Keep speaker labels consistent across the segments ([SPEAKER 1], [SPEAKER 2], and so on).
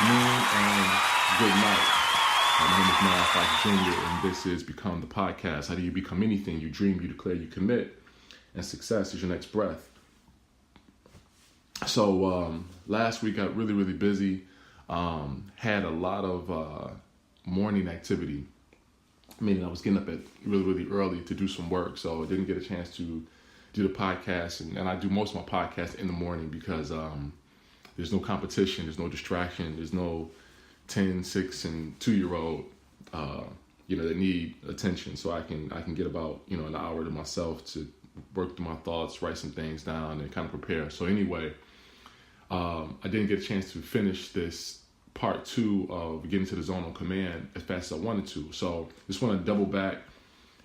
[SPEAKER 1] afternoon, and good night. My name is Malachi Jr., and this is Become the Podcast. How do you become anything? You dream, you declare, you commit, and success is your next breath. So last week got really, really busy. Had a lot of morning activity, meaning I was getting up at really, really early to do some work, so I didn't get a chance to do the podcast, and I do most of my podcasts in the morning because there's no competition, there's no distraction, there's no 10, 6, and 2-year-old that need attention. So I can get about an hour to myself to work through my thoughts, write some things down, and kind of prepare. So anyway, I didn't get a chance to finish this part 2 of getting to the zone of command as fast as I wanted to. So just want to double back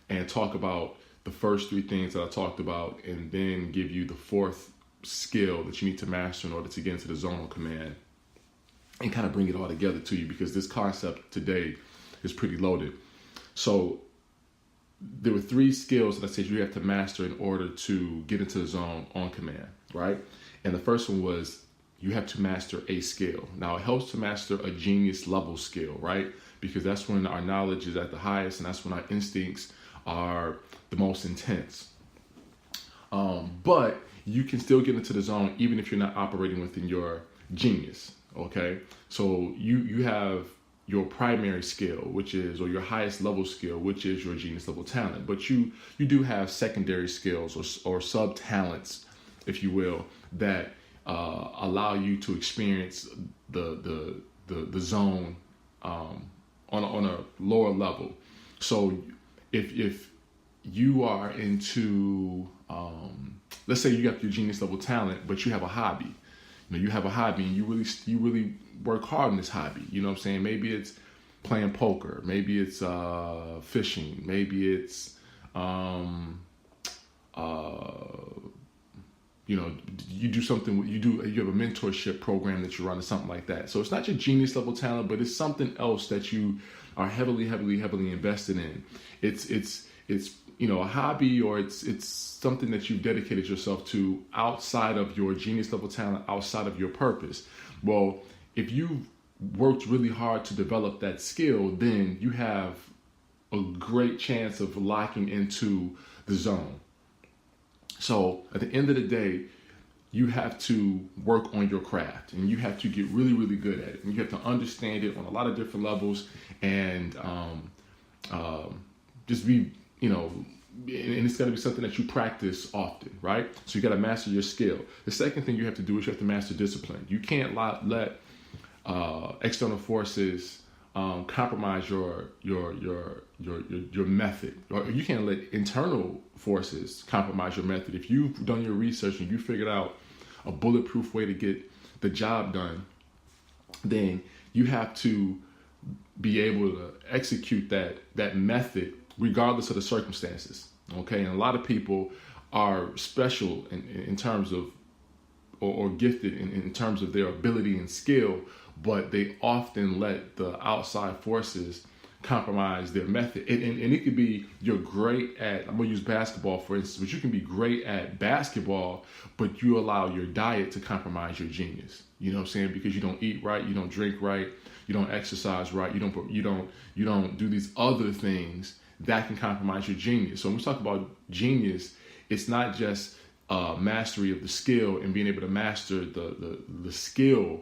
[SPEAKER 1] and talk about the first 3 things that I talked about, and then give you the 4th skill that you need to master in order to get into the zone of command and kind of bring it all together to you, because this concept today is pretty loaded. So there were 3 skills that I said you have to master in order to get into the zone on command, right? And the first one was you have to master a skill. Now, it helps to master a genius level skill, right? Because that's when our knowledge is at the highest, and that's when our instincts are the most intense. But you can still get into the zone even if you're not operating within your genius, okay? So you have your primary skill, which is, or your highest level skill, which is your genius level talent. But you do have secondary skills or sub talents, if you will, that allow you to experience the zone on a lower level. So if you are into, let's say you got your genius level talent, but you have a hobby. You have a hobby and you really work hard in this hobby. You know what I'm saying? Maybe it's playing poker. Maybe it's fishing. Maybe it's you do something. You have a mentorship program that you run or something like that. So it's not your genius level talent, but it's something else that you are heavily invested in. It's a hobby, or it's something that you've dedicated yourself to outside of your genius level talent, outside of your purpose. Well, if you've worked really hard to develop that skill, then you have a great chance of locking into the zone. So at the end of the day, you have to work on your craft, and you have to get really, really good at it. And you have to understand it on a lot of different levels, and just be, and it's got to be something that you practice often, right? So you got to master your skill. The second thing you have to do is you have to master discipline. You can't let external forces compromise your method, or you can't let internal forces compromise your method. If you've done your research and you figured out a bulletproof way to get the job done, then you have to be able to execute that method regardless of the circumstances. Okay, and a lot of people are special in terms of, or gifted in terms of their ability and skill, but they often let the outside forces compromise their method. And it could be, you're great at, I'm going to use basketball for instance, but you can be great at basketball, but you allow your diet to compromise your genius. You know what I'm saying? Because you don't eat right, you don't drink right, you don't exercise right, you don't do these other things that can compromise your genius. So when we talk about genius, it's not just mastery of the skill and being able to master the skill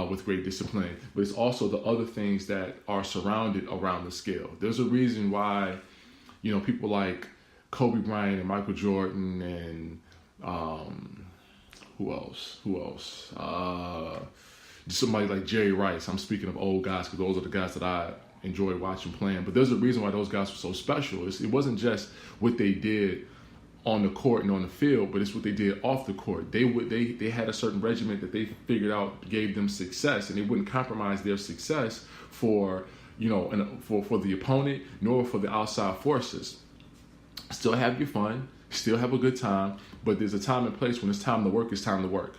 [SPEAKER 1] with great discipline, but it's also the other things that are surrounded around the skill. There's a reason why, people like Kobe Bryant and Michael Jordan and who else? Somebody like Jerry Rice. I'm speaking of old guys because those are the guys that I enjoy watching playing. But there's a reason why those guys were so special. It wasn't just what they did on the court and on the field, but it's what they did off the court. They had a certain regimen that they figured out gave them success, and they wouldn't compromise their success for the opponent nor for the outside forces. Still have your fun, still have a good time, but there's a time and place when it's time to work, it's time to work.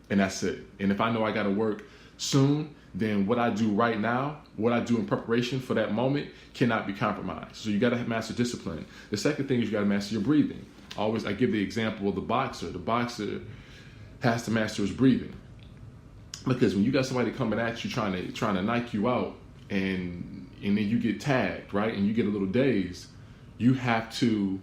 [SPEAKER 1] And that's it. And if I know I got to work soon, then what I do right now, what I do in preparation for that moment cannot be compromised. So you got to master discipline. The second thing is you got to master your breathing. I give the example of the boxer. The boxer has to master his breathing. Because when you got somebody coming at you trying to knock you out, and then you get tagged, right, and you get a little dazed, you have to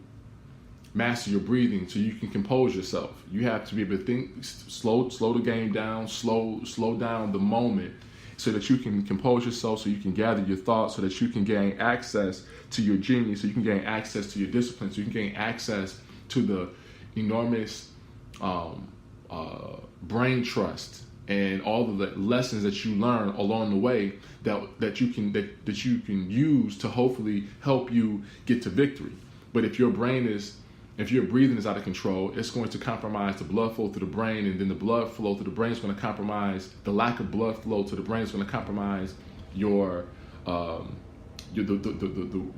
[SPEAKER 1] master your breathing so you can compose yourself. You have to be able to think, slow the game down, slow down the moment, so that you can compose yourself, so you can gather your thoughts, so that you can gain access to your genius, so you can gain access to your discipline, so you can gain access to the enormous brain trust and all of the lessons that you learn along the way that you can use to hopefully help you get to victory. But if your breathing is out of control, it's going to compromise the blood flow to the brain, and then the blood flow to the brain is going to compromise, the lack of blood flow to the brain is going to compromise the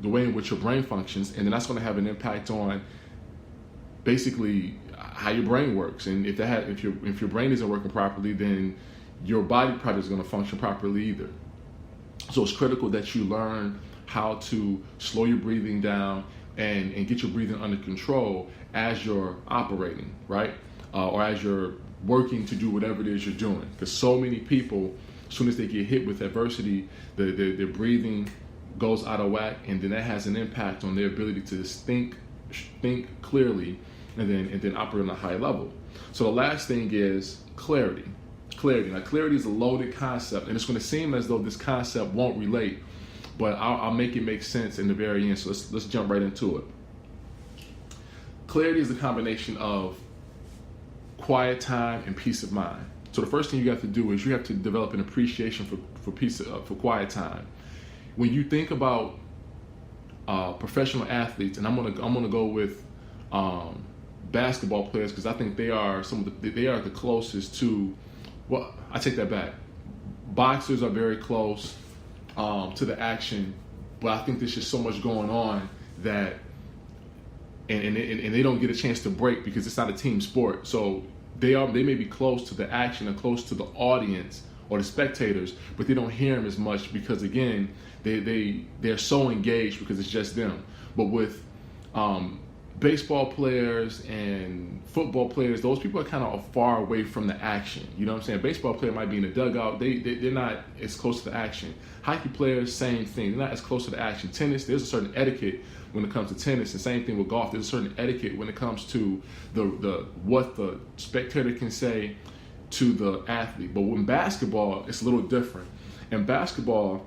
[SPEAKER 1] way in which your brain functions, and then that's going to have an impact on basically how your brain works. And if your brain isn't working properly, then your body probably is going to function properly either. So it's critical that you learn how to slow your breathing down and get your breathing under control as you're operating, right? Or as you're working to do whatever it is you're doing. Because so many people, as soon as they get hit with adversity, their breathing goes out of whack, and then that has an impact on their ability to think clearly and then operate on a high level. So the last thing is clarity. Now, clarity is a loaded concept, and it's going to seem as though this concept won't relate, but I'll make it make sense in the very end. So let's jump right into it. Clarity is a combination of quiet time and peace of mind. So the first thing you have to do is you have to develop an appreciation for quiet time. When you think about professional athletes, and I'm gonna go with basketball players, because I think they are the closest to. Well, I take that back. Boxers are very close to the action, but I think there's just so much going on that, and they don't get a chance to break because it's not a team sport. So they may be close to the action and close to the audience or the spectators, but they don't hear them as much because, again, they're so engaged because it's just them. But with baseball players and football players, those people are kind of far away from the action. You know what I'm saying? A baseball player might be in the dugout. They're not as close to the action. Hockey players, same thing. They're not as close to the action. Tennis, there's a certain etiquette when it comes to tennis, and same thing with golf. There's a certain etiquette when it comes to what the spectator can say to the athlete. But when basketball, it's a little different. In basketball,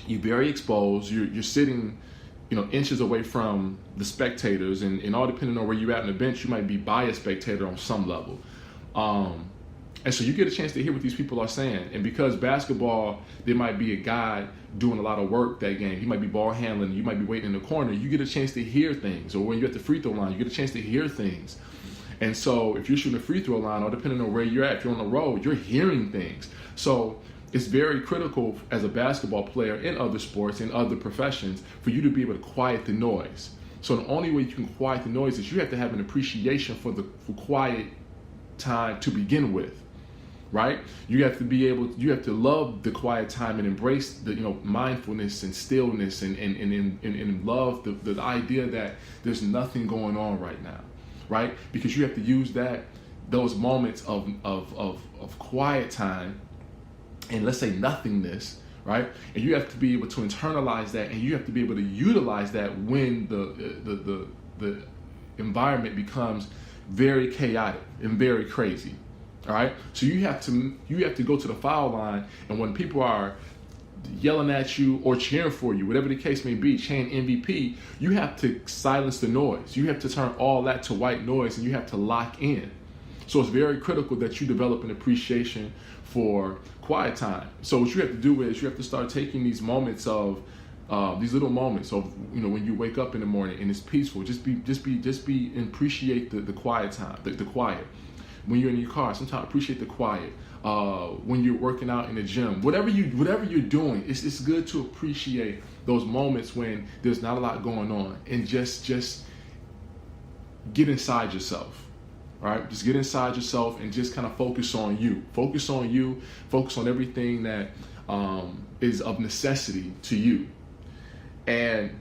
[SPEAKER 1] you're very exposed. You're sitting, inches away from the spectators, and all depending on where you're at on the bench, you might be by a spectator on some level. And so you get a chance to hear what these people are saying. And because basketball, there might be a guy doing a lot of work that game. He might be ball handling. You might be waiting in the corner. You get a chance to hear things. Or when you're at the free throw line, you get a chance to hear things. And so if you're shooting a free throw line, or depending on where you're at, if you're on the road, you're hearing things. So it's very critical as a basketball player in other sports, in other professions, for you to be able to quiet the noise. So the only way you can quiet the noise is you have to have an appreciation for quiet time to begin with, right? You have to love the quiet time and embrace the mindfulness and stillness and love the idea that there's nothing going on right now, right? Because you have to use those moments of quiet time and, let's say, nothingness, right? And you have to be able to internalize that, and you have to be able to utilize that when the environment becomes very chaotic and very crazy. All right, so you have to go to the foul line, and when people are yelling at you or cheering for you, whatever the case may be, chanting MVP, you have to silence the noise. You have to turn all that to white noise, and you have to lock in. So it's very critical that you develop an appreciation for quiet time. So what you have to do is you have to start taking these moments of these little moments of when you wake up in the morning and it's peaceful. Just appreciate the quiet time, the quiet. When you're in your car, sometimes appreciate the quiet. When you're working out in the gym, whatever you're doing, it's good to appreciate those moments when there's not a lot going on, and just get inside yourself. All right, just get inside yourself and just kind of focus on you. Focus on everything that is of necessity to you. And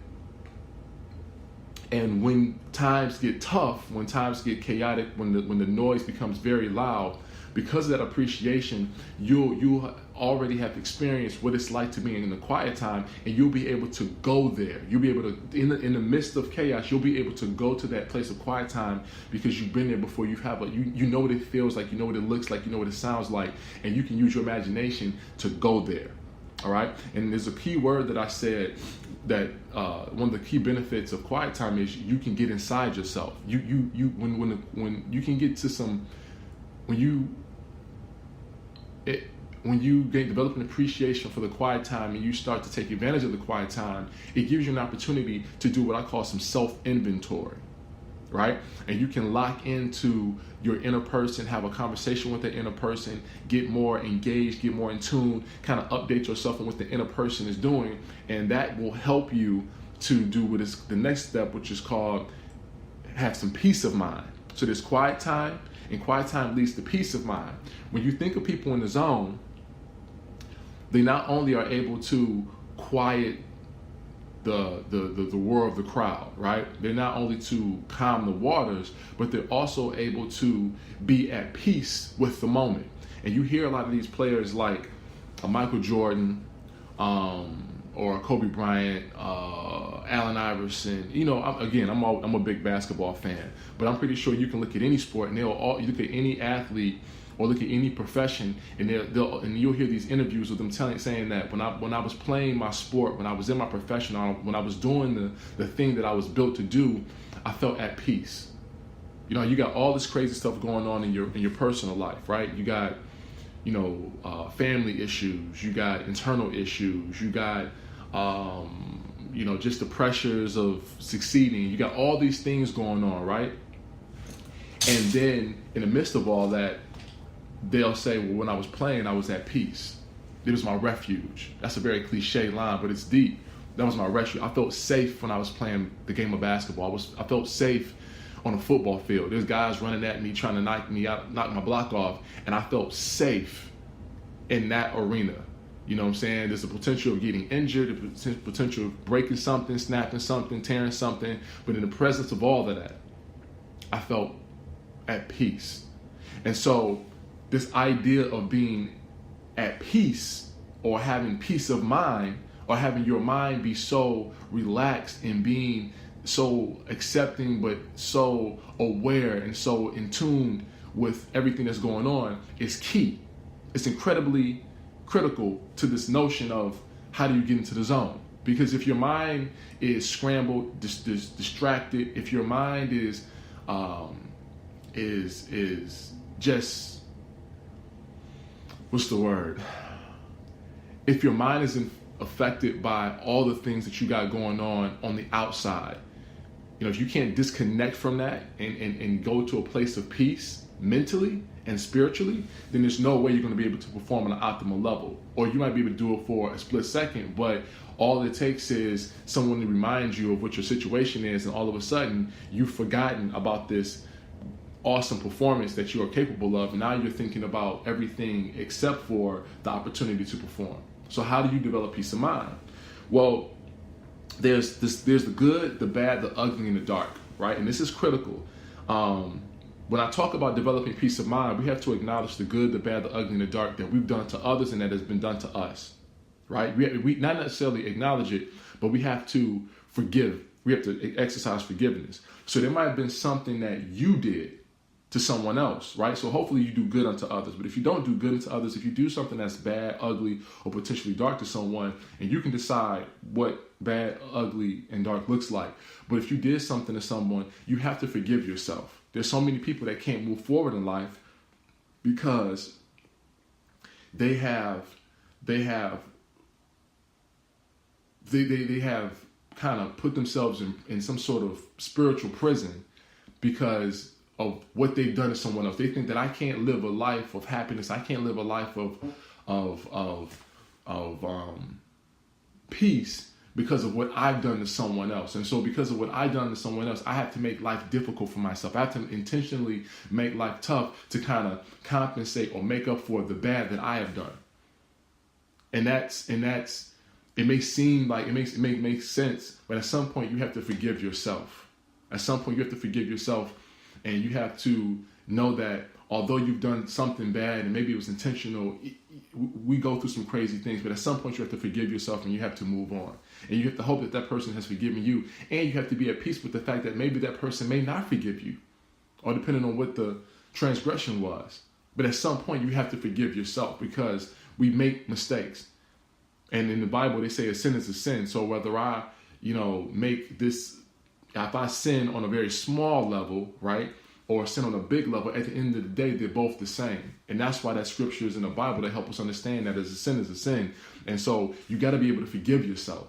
[SPEAKER 1] when times get tough, when times get chaotic, when the noise becomes very loud, because of that appreciation, you'll already have experienced what it's like to be in the quiet time, and you'll be able to go there. You'll be able to, in the midst of chaos, you'll be able to go to that place of quiet time because you've been there before. You know what it feels like, you know what it looks like, you know what it sounds like, and you can use your imagination to go there. All right, and there's a key word that I said that one of the key benefits of quiet time is you can get inside yourself. When you can get to some, when you develop an appreciation for the quiet time and you start to take advantage of the quiet time, it gives you an opportunity to do what I call some self-inventory, right? And you can lock into your inner person, have a conversation with the inner person, get more engaged, get more in tune, kind of update yourself on what the inner person is doing, and that will help you to do what is the next step, which is called have some peace of mind. So there's quiet time, and quiet time leads to peace of mind. When you think of people in the zone, they not only are able to quiet the roar of the crowd, right? They're not only to calm the waters, but they're also able to be at peace with the moment. And you hear a lot of these players like Michael Jordan, or Kobe Bryant, Allen Iverson. You know, I'm a big basketball fan, but I'm pretty sure you can look at any sport and you look at any athlete or look at any profession, and you'll hear these interviews with them saying that when I was playing my sport, when I was in my profession, when I was doing the thing that I was built to do, I felt at peace. You know, you got all this crazy stuff going on in your personal life, right? You got, family issues, you got internal issues, you got, just the pressures of succeeding. You got all these things going on, right? And then in the midst of all that, they'll say, well, when I was playing, I was at peace. It was my refuge. That's a very cliche line, but it's deep. That was my refuge. I felt safe when I was playing the game of basketball. I felt safe on a football field. There's guys running at me, trying to knock my block off, and I felt safe in that arena. You know what I'm saying? There's the potential of getting injured, the potential of breaking something, snapping something, tearing something, but in the presence of all of that, I felt at peace. And so this idea of being at peace, or having peace of mind, or having your mind be so relaxed and being so accepting but so aware and so in tune with everything that's going on is key. It's incredibly critical to this notion of how do you get into the zone. Because if your mind is scrambled, distracted, if your mind is just, what's the word? If your mind isn't affected by all the things that you got going on the outside, if you can't disconnect from that and go to a place of peace mentally and spiritually, then there's no way you're going to be able to perform on an optimal level. Or you might be able to do it for a split second, but all it takes is someone to remind you of what your situation is, and all of a sudden you've forgotten about this awesome performance that you are capable of, and now you're thinking about everything except for the opportunity to perform. So how do you develop peace of mind? Well, there's the good, the bad, the ugly, and the dark, right? And this is critical. When I talk about developing peace of mind, we have to acknowledge the good, the bad, the ugly, and the dark that we've done to others and that has been done to us, right? We not necessarily acknowledge it, but we have to forgive. We have to exercise forgiveness. So there might have been something that you did to someone else, right? So hopefully you do good unto others. But if you don't do good unto others, if you do something that's bad, ugly, or potentially dark to someone, and you can decide what bad, ugly, and dark looks like. But if you did something to someone, you have to forgive yourself. There's so many people that can't move forward in life because they have kind of put themselves in some sort of spiritual prison because of what they've done to someone else. They think that I can't live a life of happiness. I can't live a life of peace because of what I've done to someone else. And so because of what I've done to someone else, I have to make life difficult for myself. I have to intentionally make life tough to kind of compensate or make up for the bad that I have done. And that's it may seem like it may make sense, but at some point you have to forgive yourself. At some point you have to forgive yourself And you have to know that although you've done something bad and maybe it was intentional, we go through some crazy things, but at some point you have to forgive yourself and you have to move on. And you have to hope that that person has forgiven you. And you have to be at peace with the fact that maybe that person may not forgive you, or depending on what the transgression was. But at some point you have to forgive yourself, because we make mistakes. And in the Bible, they say a sin is a sin. So whether I, make this, if I sin on a very small level, right, or sin on a big level, at the end of the day, they're both the same. And that's why that scripture is in the Bible to help us understand that as a sin is a sin. And so you got to be able to forgive yourself,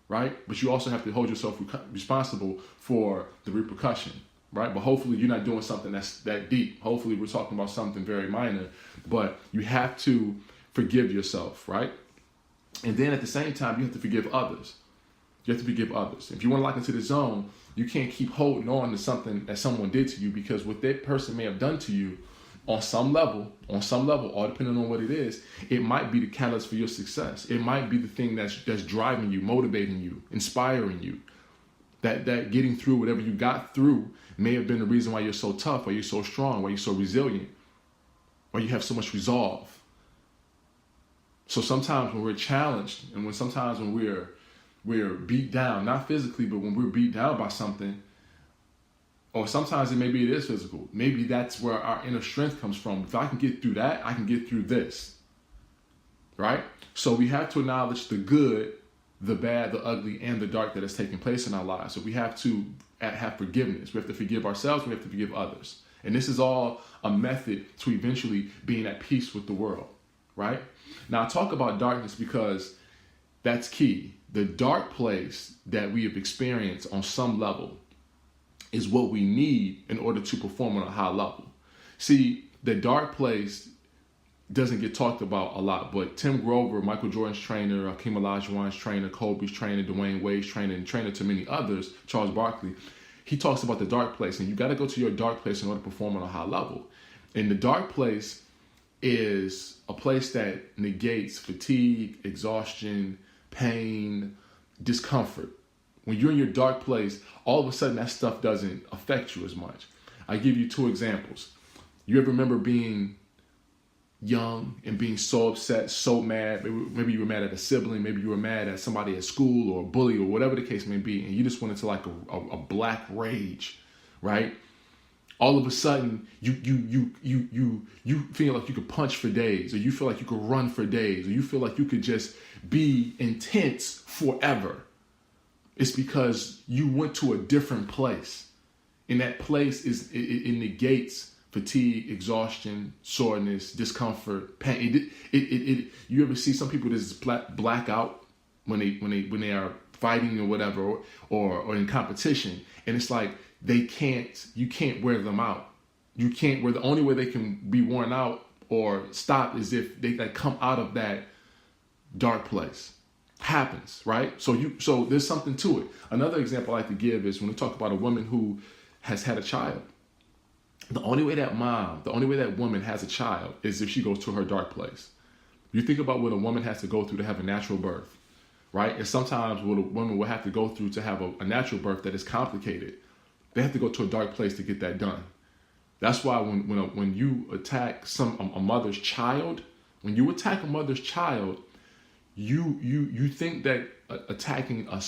[SPEAKER 1] right? But you also have to hold yourself responsible for the repercussion, right? But hopefully you're not doing something that's that deep. Hopefully we're talking about something very minor, but you have to forgive yourself, right? And then at the same time, you have to forgive others. You have to forgive others. If you want to lock into the zone, you can't keep holding on to something that someone did to you, because what that person may have done to you on some level, or depending on what it is, it might be the catalyst for your success. It might be the thing that's driving you, motivating you, inspiring you. That getting through whatever you got through may have been the reason why you're so tough, why you're so strong, why you're so resilient, why you have so much resolve. So sometimes when we're challenged, and when we're beat down, not physically, but when we're beat down by something, or sometimes it is physical. Maybe that's where our inner strength comes from. If I can get through that, I can get through this, right? So we have to acknowledge the good, the bad, the ugly, and the dark that has taken place in our lives. So we have to have forgiveness. We have to forgive ourselves. We have to forgive others. And this is all a method to eventually being at peace with the world, right? Now I talk about darkness because that's key. The dark place that we have experienced on some level is what we need in order to perform on a high level. See, the dark place doesn't get talked about a lot, but Tim Grover, Michael Jordan's trainer, Hakeem Olajuwon's trainer, Kobe's trainer, Dwayne Wade's trainer, and trainer to many others, Charles Barkley, he talks about the dark place, and you got to go to your dark place in order to perform on a high level. And the dark place is a place that negates fatigue, exhaustion, pain, discomfort. When you're in your dark place, all of a sudden that stuff doesn't affect you as much. I give you two examples. You ever remember being young and being so upset, so mad? Maybe you were mad at a sibling, maybe you were mad at somebody at school or a bully or whatever the case may be, and you just went into like a black rage, right? All of a sudden, you feel like you could punch for days, or you feel like you could run for days, or you feel like you could just be intense forever. It's because you went to a different place. And that place it negates fatigue, exhaustion, soreness, discomfort, pain. You ever see some people that just black out when they are fighting or whatever, or in competition, and it's like you can't wear them out. The only way they can be worn out or stop is if they come out of that dark place. Happens, right? So there's something to it. Another example I like to give is when we talk about a woman who has had a child. The only way that woman has a child is if she goes to her dark place. You think about what a woman has to go through to have a natural birth, right? And sometimes what a woman will have to go through to have a natural birth that is complicated. They have to go to a dark place to get that done. That's why when you attack a mother's child, you think that attacking a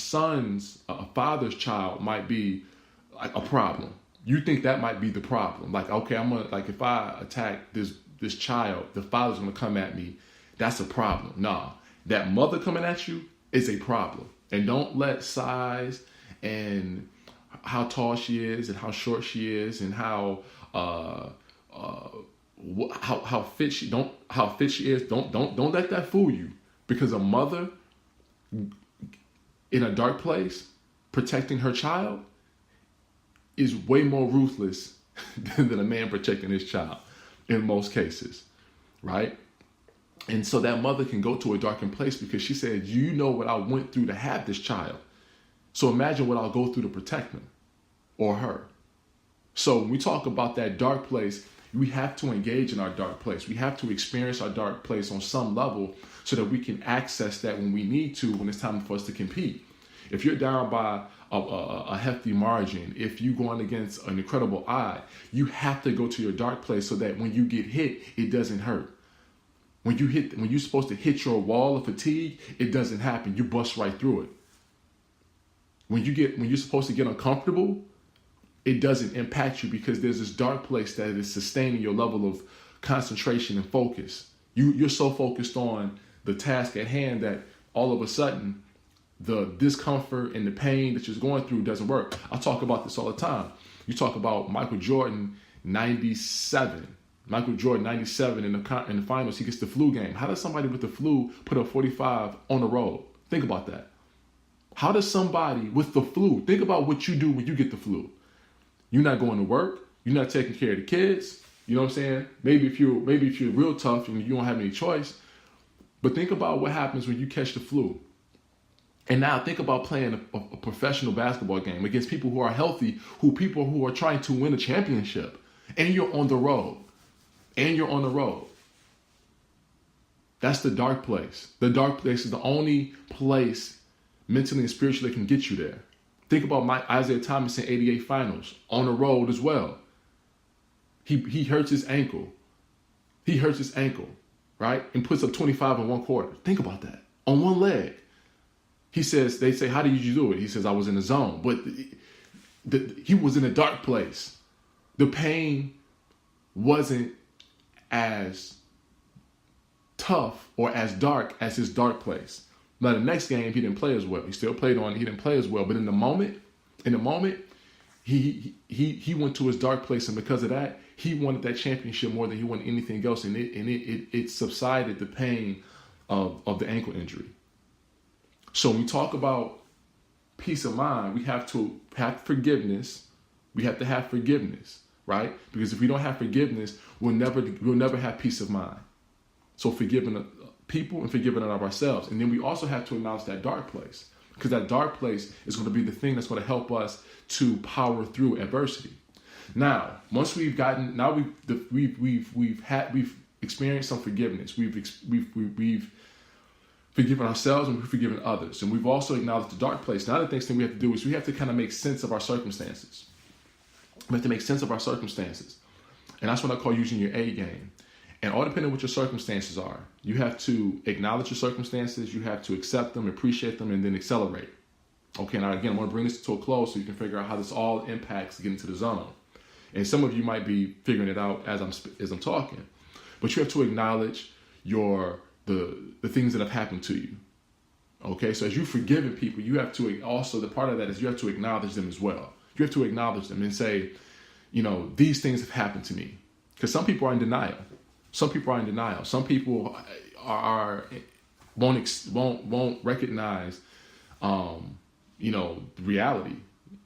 [SPEAKER 1] father's child might be like a problem. You think that might be the problem. Like, okay, if I attack this child, the father's gonna come at me. That's a problem. Nah, that mother coming at you is a problem. And don't let size and how tall she is and how short she is and how fit she is. Don't let that fool you. Because a mother in a dark place protecting her child is way more ruthless than a man protecting his child in most cases, right? And so that mother can go to a darkened place because she said, you know what I went through to have this child. So imagine what I'll go through to protect him or her. So when we talk about that dark place, we have to engage in our dark place. We have to experience our dark place on some level so that we can access that when we need to, when it's time for us to compete. if you're down by a hefty margin, if you're going against an incredible odd, you have to go to your dark place so that when you get hit, it doesn't hurt. When you're supposed to hit your wall of fatigue, it doesn't happen. You bust right through it. When you're supposed to get uncomfortable, it doesn't impact you because there's this dark place that is sustaining your level of concentration and focus. You're so focused on the task at hand that all of a sudden the discomfort and the pain that you're going through doesn't work. I talk about this all the time. You talk about Michael Jordan 97. Michael Jordan 97 in the finals, he gets the flu game. How does somebody with the flu put up 45 on the road? Think about that. How does somebody with the flu, think about what you do when you get the flu. You're not going to work. You're not taking care of the kids. You know what I'm saying? Maybe if you're real tough and you don't have any choice. But think about what happens when you catch the flu. And now think about playing a professional basketball game against people who are healthy, people who are trying to win a championship. And you're on the road. That's the dark place. The dark place is the only place mentally and spiritually that can get you there. Think about Isaiah Thomas in 88 finals on the road as well. He hurts his ankle. Right? And puts up 25 in one quarter. Think about that. On one leg. They say, how did you do it? He says, I was in the zone. But he was in a dark place. The pain wasn't as tough or as dark as his dark place. Now the next game he didn't play as well. He still played on. He didn't play as well. But in the moment, he went to his dark place, and because of that, he wanted that championship more than he wanted anything else, and it subsided the pain of the ankle injury. So when we talk about peace of mind, we have to have forgiveness. We have to have forgiveness, right? Because if we don't have forgiveness, we'll never have peace of mind. So forgiving people and forgiving of ourselves. And then we also have to acknowledge that dark place, because that dark place is going to be the thing that's going to help us to power through adversity. Now, once we've experienced some forgiveness, we've forgiven ourselves and we've forgiven others, and we've also acknowledged the dark place. Now, the next thing we have to do is we have to kind of make sense of our circumstances. We have to make sense of our circumstances, and that's what I call using your A game. And all depending on what your circumstances are, you have to acknowledge your circumstances, you have to accept them, appreciate them, and then accelerate. Okay, now again, I want to bring this to a close so you can figure out how this all impacts getting to the zone. And some of you might be figuring it out as I'm talking, but you have to acknowledge the things that have happened to you. Okay, so as you've forgiven people, you have to also, the part of that is you have to acknowledge them as well. You have to acknowledge them and say, these things have happened to me. Because some people are in denial. Some people won't recognize, reality.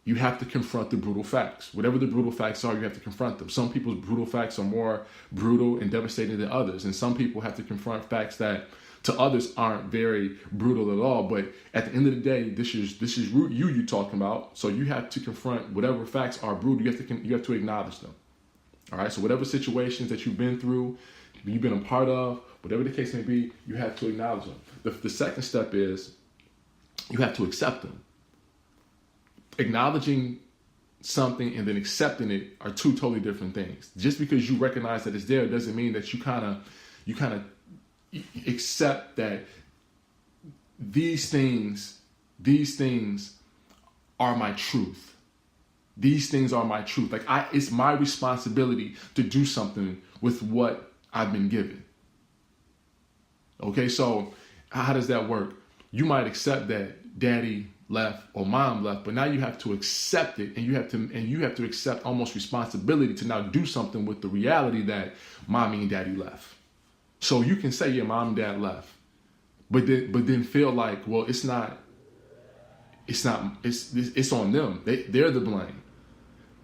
[SPEAKER 1] You have to confront the brutal facts. Whatever the brutal facts are, you have to confront them. Some people's brutal facts are more brutal and devastating than others. And some people have to confront facts that to others aren't very brutal at all. But at the end of the day, this is you're talking about. So you have to confront whatever facts are brutal. You have to acknowledge them. All right. So whatever situations that you've been through, you've been a part of, whatever the case may be, you have to acknowledge them. The second step is you have to accept them. Acknowledging something and then accepting it are two totally different things. Just because you recognize that it's there doesn't mean that you kind of accept that these things are my truth. These things are my truth. It's my responsibility to do something with what I've been given. Okay, so how does that work? You might accept that daddy left or mom left, but now you have to accept it, and you have to accept almost responsibility to now do something with the reality that mommy and daddy left. So you can say, yeah, mom and dad left, but then feel like, well, it's on them. They're the blame.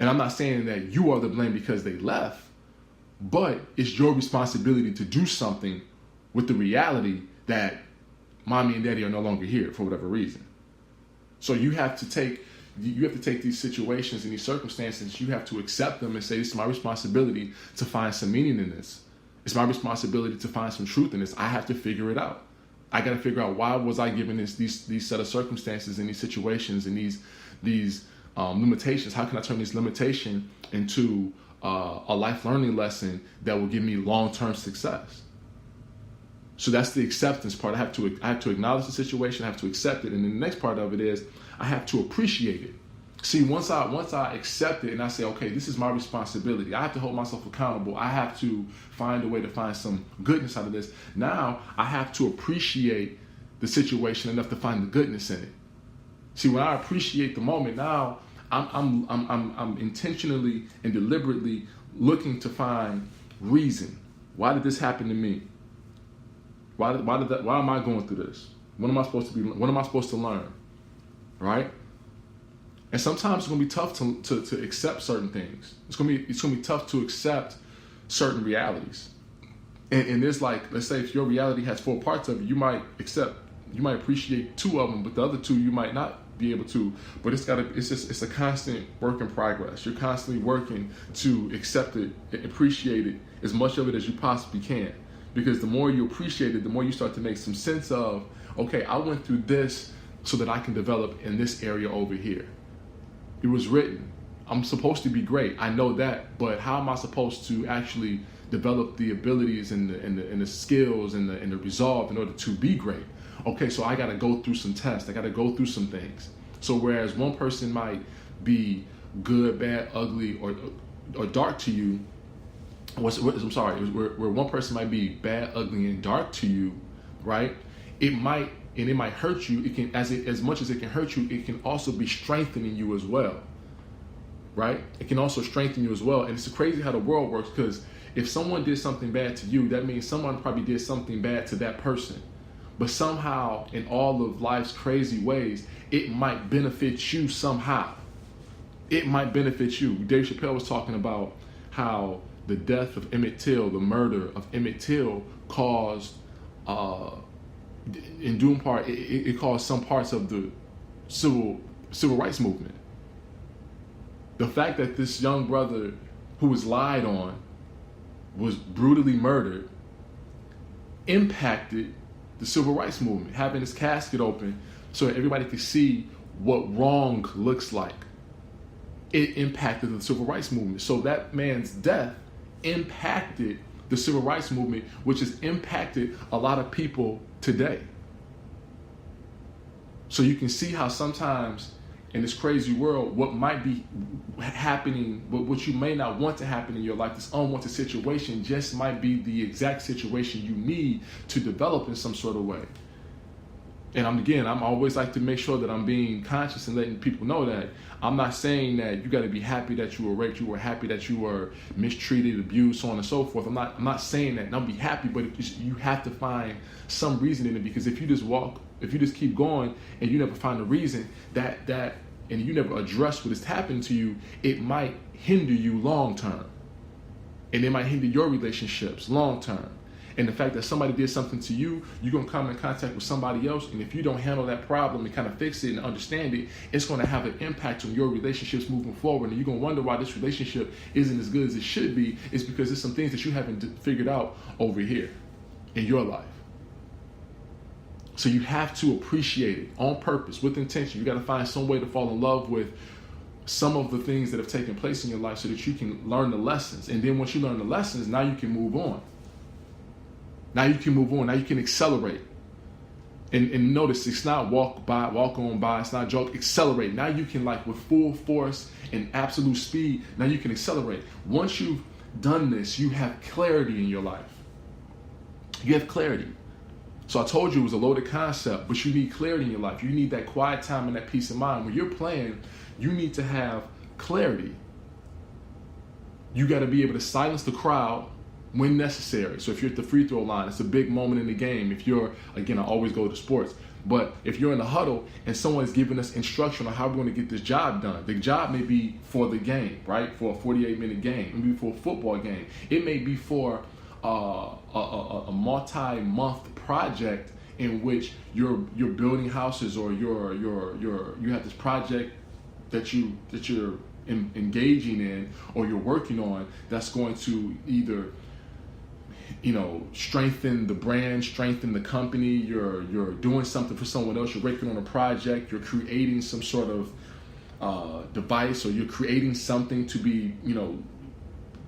[SPEAKER 1] And I'm not saying that you are the blame because they left, but it's your responsibility to do something with the reality that mommy and daddy are no longer here for whatever reason. So you have to take these situations and these circumstances, you have to accept them and say, this is my responsibility to find some meaning in this. It's my responsibility to find some truth in this. I have to figure it out. I got to figure out why was I given these set of circumstances and these situations and these limitations. How can I turn this limitation into a life learning lesson that will give me long-term success? So that's the acceptance part. I have to acknowledge the situation. I have to accept it, and then the next part of it is I have to appreciate it. See, once I accept it and I say, okay, this is my responsibility. I have to hold myself accountable. I have to find a way to find some goodness out of this. Now I have to appreciate the situation enough to find the goodness in it. See, when I appreciate the moment, now I'm intentionally and deliberately looking to find reason. Why did this happen to me? Why am I going through this? What am I supposed to learn? Right? And sometimes it's gonna be tough to accept certain things. It's gonna be tough to accept certain realities. And there's like, let's say if your reality has 4 parts of it, you might appreciate 2 of them, but the other 2 you might not be able to. But it's a constant work in progress. You're constantly working to accept it, appreciate it, as much of it as you possibly can. Because the more you appreciate it, the more you start to make some sense of, okay, I went through this so that I can develop in this area over here. It was written. I'm supposed to be great. I know that, but how am I supposed to actually develop the abilities and the skills and the resolve in order to be great? Okay, so I got to go through some tests. I got to go through some things. So whereas one person might be good, bad, ugly, or dark to you, where one person might be bad, ugly, and dark to you, right? It might hurt you. It can, as much as it can hurt you, it can also be strengthening you as well, right? It can also strengthen you as well. And it's crazy how the world works, because if someone did something bad to you, that means someone probably did something bad to that person. But somehow, in all of life's crazy ways, it might benefit you somehow. It might benefit you. Dave Chappelle was talking about how the death of Emmett Till, the murder of Emmett Till, caused in due part, it caused some parts of the civil rights movement. The fact that this young brother who was lied on was brutally murdered impacted the civil rights movement, having his casket open so that everybody could see what wrong looks like. It impacted the civil rights movement. So that man's death impacted the civil rights movement, which has impacted a lot of people today. So you can see how sometimes in this crazy world, what might be happening, what you may not want to happen in your life, this unwanted situation just might be the exact situation you need to develop in some sort of way. And I'm always like to make sure that I'm being conscious and letting people know that I'm not saying that you got to be happy that you were raped, you were happy that you were mistreated, abused, so on and so forth. I'm not saying that. Don't be happy, but you have to find some reason in it, because if you just keep going and you never find a reason and you never address what has happened to you, it might hinder you long term, and it might hinder your relationships long term. And the fact that somebody did something to you, you're going to come in contact with somebody else. And if you don't handle that problem and kind of fix it and understand it, it's going to have an impact on your relationships moving forward. And you're going to wonder why this relationship isn't as good as it should be. It's because there's some things that you haven't figured out over here in your life. So you have to appreciate it on purpose, with intention. You got to find some way to fall in love with some of the things that have taken place in your life so that you can learn the lessons. And then once you learn the lessons, now you can move on. Now you can move on. Now you can accelerate. And notice, it's not walk on by. It's not joke. Accelerate. Now you can, like, with full force and absolute speed, now you can accelerate. Once you've done this, you have clarity in your life. You have clarity. So I told you it was a loaded concept, but you need clarity in your life. You need that quiet time and that peace of mind. When you're playing, you need to have clarity. You got to be able to silence the crowd when necessary. So if you're at the free throw line, it's a big moment in the game. If you're, again, I always go to sports, but if you're in the huddle and someone's giving us instruction on how we're going to get this job done, the job may be for the game, right? For a 48-minute game, it may be for a football game. It may be for a multi-month project in which you're building houses, or you have this project that you're engaging in or you're working on that's going to either strengthen the brand, strengthen the company. You're doing something for someone else. You're working on a project. You're creating some sort of device, or you're creating something to be,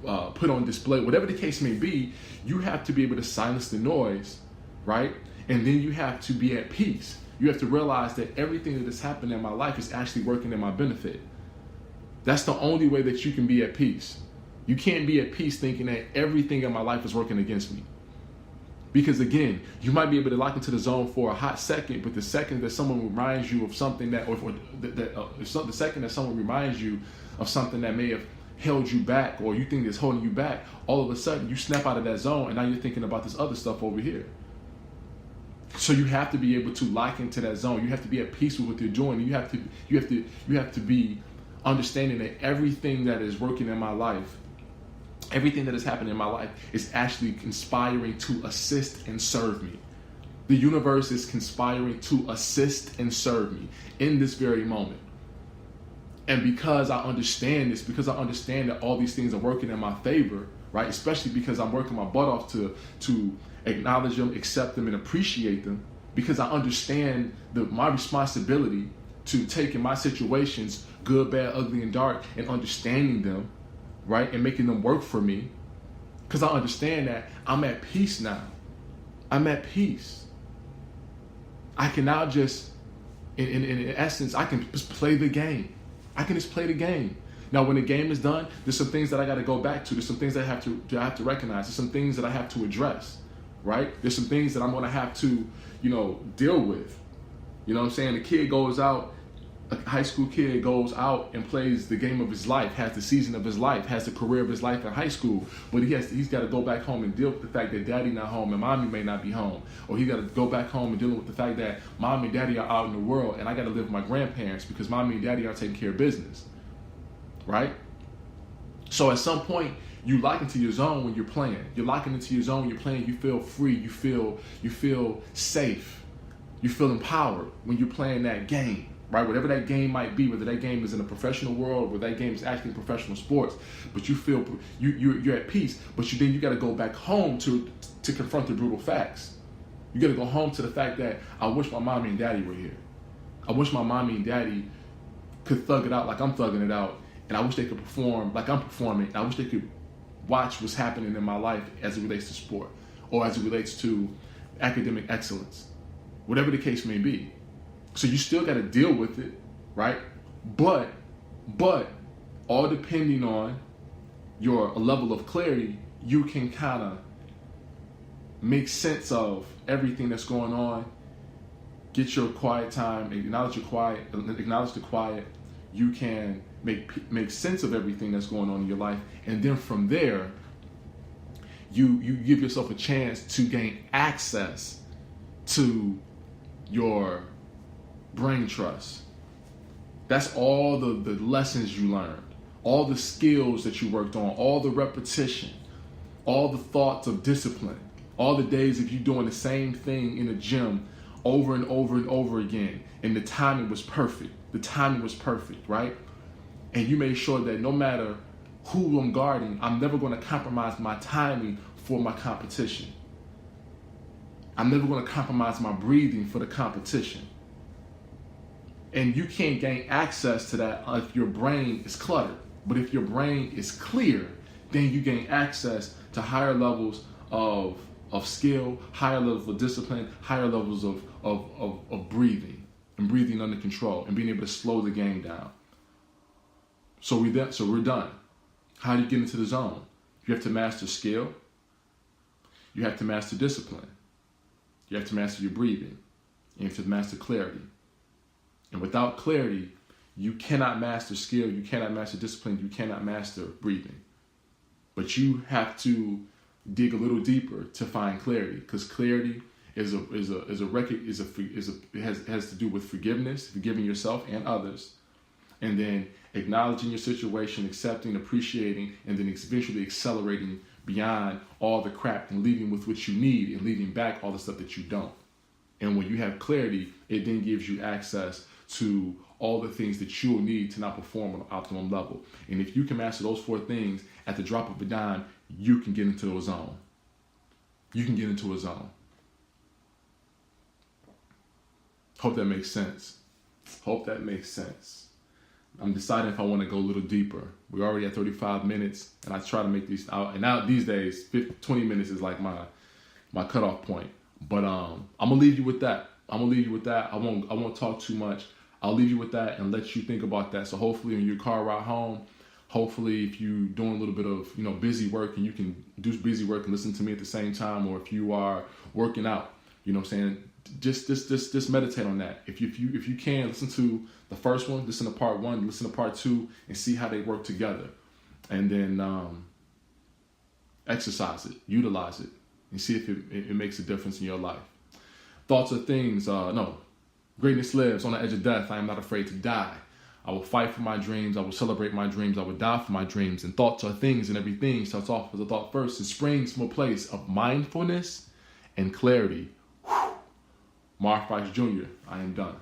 [SPEAKER 1] put on display. Whatever the case may be, you have to be able to silence the noise, right? And then you have to be at peace. You have to realize that everything that has happened in my life is actually working in my benefit. That's the only way that you can be at peace. You can't be at peace thinking that everything in my life is working against me. Because again, you might be able to lock into the zone for a hot second, but the second that someone reminds you of something the second that someone reminds you of something that may have held you back, or you think is holding you back, all of a sudden you snap out of that zone, and now you're thinking about this other stuff over here. So you have to be able to lock into that zone. You have to be at peace with what you're doing. You have to be understanding that everything that is working in my life, everything that is happening in my life is actually conspiring to assist and serve me. The universe is conspiring to assist and serve me in this very moment. And because I understand this, because I understand that all these things are working in my favor, right? Especially because I'm working my butt off to acknowledge them, accept them, and appreciate them, because I understand my responsibility to taking my situations, good, bad, ugly, and dark, and understanding them, right? And making them work for me. Because I understand that I'm at peace now. I'm at peace. I can now just, in essence, I can just play the game. I can just play the game. Now, when the game is done, there's some things that I got to go back to. There's some things that I have to recognize. There's some things that I have to address, right? There's some things that I'm going to have to, deal with. You know what I'm saying? The kid goes out, a high school kid goes out and plays the game of his life, has the season of his life, has the career of his life in high school, but he's got to go back home and deal with the fact that daddy not home and mommy may not be home. Or he got to go back home and dealing with the fact that mommy and daddy are out in the world and I got to live with my grandparents because mommy and daddy aren't taking care of business, right? So at some point, you lock into your zone when you're playing. You're locking into your zone when you're playing. You feel free. You feel safe. You feel empowered when you're playing that game, right? Whatever that game might be, whether that game is in a professional world or that game is actually in professional sports, but you feel you're at peace. But then you got to go back home to confront the brutal facts. You got to go home to the fact that I wish my mommy and daddy were here. I wish my mommy and daddy could thug it out like I'm thugging it out, and I wish they could perform like I'm performing. And I wish they could watch what's happening in my life as it relates to sport or as it relates to academic excellence, whatever the case may be. So you still got to deal with it, right? But all depending on your level of clarity, you can kind of make sense of everything that's going on. Get your quiet time, acknowledge the quiet. You can make sense of everything that's going on in your life, and then from there, you give yourself a chance to gain access to your brain trust. That's all the lessons you learned, all the skills that you worked on, all the repetition, all the thoughts of discipline, all the days of you doing the same thing in the gym over and over and over again, and the timing was perfect. The timing was perfect, right? And you made sure that no matter who I'm guarding, I'm never going to compromise my timing for my competition. I'm never going to compromise my breathing for the competition. And you can't gain access to that if your brain is cluttered. But if your brain is clear, then you gain access to higher levels of skill, higher levels of discipline, higher levels of breathing and breathing under control and being able to slow the game down. So we're done. How do you get into the zone? You have to master skill. You have to master discipline. You have to master your breathing. You have to master clarity. And without clarity, you cannot master skill, you cannot master discipline, you cannot master breathing. But you have to dig a little deeper to find clarity, because clarity has to do with forgiveness, forgiving yourself and others, and then acknowledging your situation, accepting, appreciating, and then eventually accelerating beyond all the crap and leaving with what you need and leaving back all the stuff that you don't. And when you have clarity, it then gives you access to all the things that you'll need to now perform on an optimum level. And if you can master those 4 things at the drop of a dime, you can get into the zone. you can get into a zone. Hope that makes sense. Hope that makes sense. I'm deciding if I want to go a little deeper. We're already at 35 minutes, and I try to make these out. And now these days, 20 minutes is like my cutoff point. But I'm gonna leave you with that. I won't talk too much. I'll leave you with that and let you think about that. So hopefully, in your car ride home, hopefully if you're doing a little bit of busy work and you can do busy work and listen to me at the same time, or if you are working out, what I'm saying. Just meditate on that. If you can, listen to the first one, listen to part 1, listen to part 2, and see how they work together, and then exercise it, utilize it, and see if it makes a difference in your life. Thoughts are things. No, greatness lives on the edge of death. I am not afraid to die. I will fight for my dreams. I will celebrate my dreams. I will die for my dreams. And thoughts are things, and everything starts off as a thought first. It springs from a place of mindfulness and clarity. Mark Price Jr., I am done.